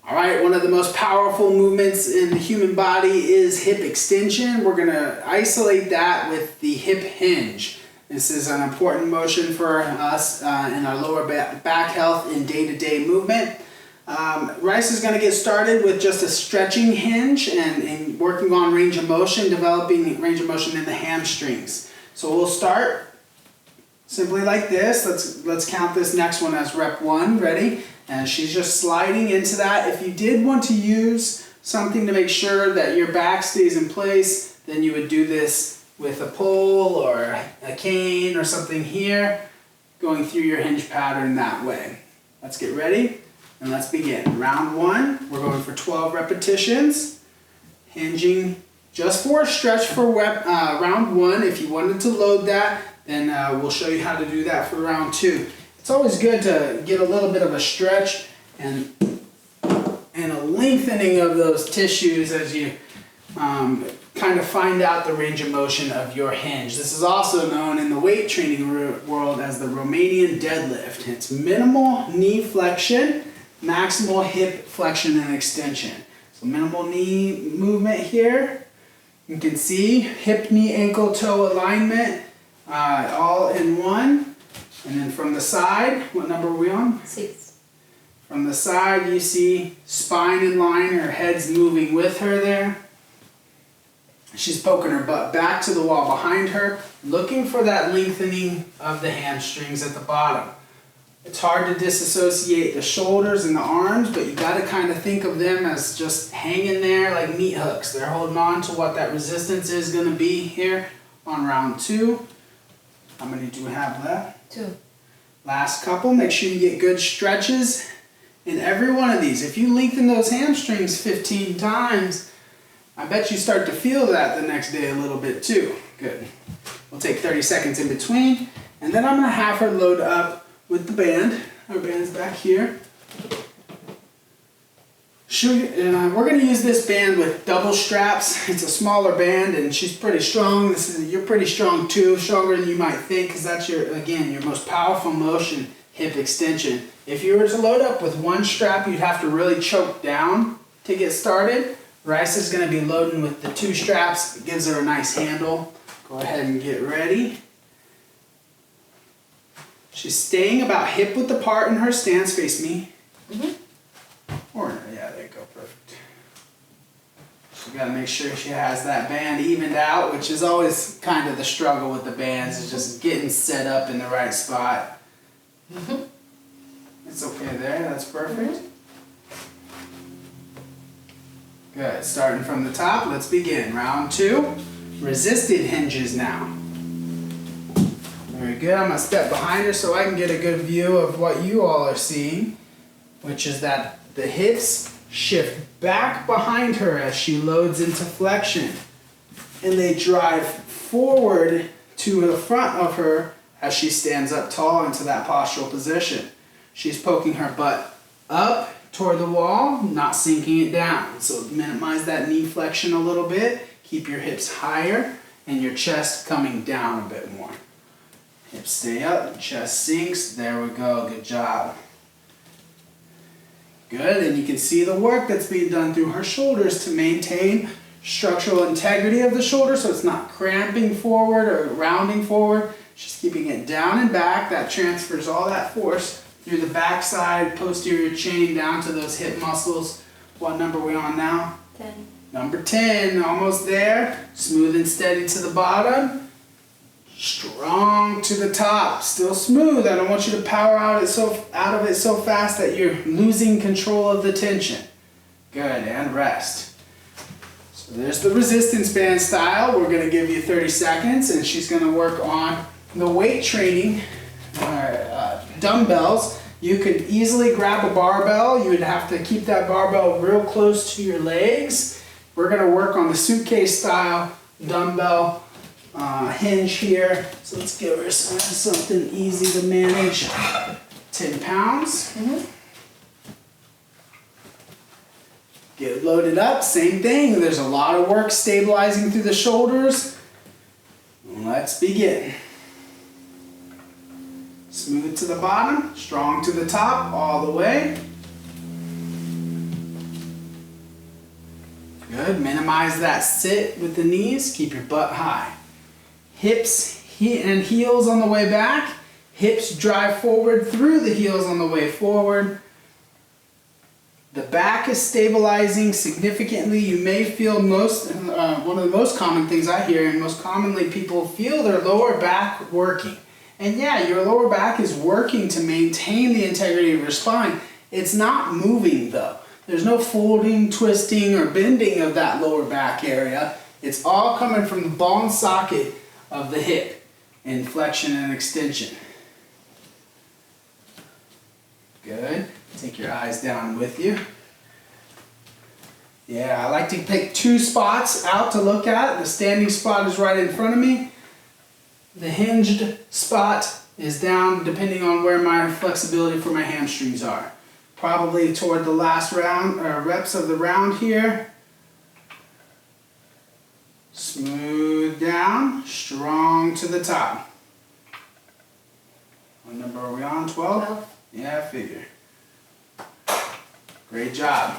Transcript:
All right, one of the most powerful movements in the human body is hip extension. We're going to isolate that with the hip hinge. This is an important motion for us in our lower back health in day-to-day movement. Rice is going to get started with just a stretching hinge and working on range of motion, developing range of motion in the hamstrings. So we'll start simply like this. Let's count this next one as rep 1. Ready? And she's just sliding into that. If you did want to use something to make sure that your back stays in place, then you would do this with a pole or a cane or something here, going through your hinge pattern that way. Let's get ready and let's begin. Round 1, we're going for 12 repetitions, hinging just for a stretch for round 1. If you wanted to load that, then we'll show you how to do that for round 2. It's always good to get a little bit of a stretch and a lengthening of those tissues as you kind of find out the range of motion of your hinge. This is also known in the weight training world as the Romanian deadlift. It's minimal knee flexion, maximal hip flexion and extension. So minimal knee movement here. You can see hip, knee, ankle, toe alignment all in one. And then from the side, what number are we on? 6. From the side, you see spine in line, her head's moving with her there. She's poking her butt back to the wall behind her, looking for that lengthening of the hamstrings at the bottom. It's hard to disassociate the shoulders and the arms, but you got to kind of think of them as just hanging there like meat hooks. They're holding on to what that resistance is going to be here on round 2. How many do we have left? 2. Last couple. Make sure you get good stretches in every one of these. If you lengthen those hamstrings 15 times, I bet you start to feel that the next day a little bit too. Good. We'll take 30 seconds in between, and then I'm going to have her load up with the band. Our band's back here. We're going to use this band with double straps. It's a smaller band and she's pretty strong. You're pretty strong too, stronger than you might think, because that's your most powerful motion, hip extension. If you were to load up with one strap, you'd have to really choke down to get started. Rice is going to be loading with the 2 straps. It gives her a nice handle. Go ahead and get ready. She's staying about hip width apart in her stance. Face me. Yeah, there you go, perfect. She's got to make sure she has that band evened out, which is always kind of the struggle with the bands, is just getting set up in the right spot. It's okay there, that's perfect. Good, starting from the top, let's begin. Round 2, resisted hinges now. Very good, I'm going to step behind her so I can get a good view of what you all are seeing, which is that the hips shift back behind her as she loads into flexion, and they drive forward to the front of her as she stands up tall into that postural position. She's poking her butt up toward the wall, not sinking it down. So minimize that knee flexion a little bit, keep your hips higher, and your chest coming down a bit more. Hips stay up, chest sinks, there we go, good job. Good, and you can see the work that's being done through her shoulders to maintain structural integrity of the shoulder so it's not cramping forward or rounding forward. She's keeping it down and back. That transfers all that force through the backside, posterior chain down to those hip muscles. What number are we on now? 10. Number 10, almost there. Smooth and steady to the bottom. Strong to the top, still smooth. I don't want you to power out of it so fast that you're losing control of the tension. Good, and rest. So there's the resistance band style. We're going to give you 30 seconds, and she's going to work on the weight training, dumbbells. You could easily grab a barbell. You would have to keep that barbell real close to your legs. We're going to work on the suitcase style dumbbell hinge here. So let's give her something easy to manage. 10 pounds. Get loaded up, same thing. There's a lot of work stabilizing through the shoulders. Let's begin. Smooth to the bottom, strong to the top, all the way. Good. Minimize that sit with the knees. Keep your butt high. Hips and heels on the way back. Hips drive forward through the heels on the way forward. The back is stabilizing significantly. You may feel one of the most common things I hear, and most commonly people feel their lower back working. And yeah, your lower back is working to maintain the integrity of your spine. It's not moving though. There's no folding, twisting, or bending of that lower back area. It's all coming from the ball and socket of the hip in flexion and extension. Good. Take your eyes down with you. Yeah, I like to pick 2 spots out to look at. The standing spot is right in front of me. The hinged spot is down depending on where my flexibility for my hamstrings are. Probably toward the last round or reps of the round here. Smooth down, strong to the top. What number are we on? 12? 12. Yeah, I figure. Great job.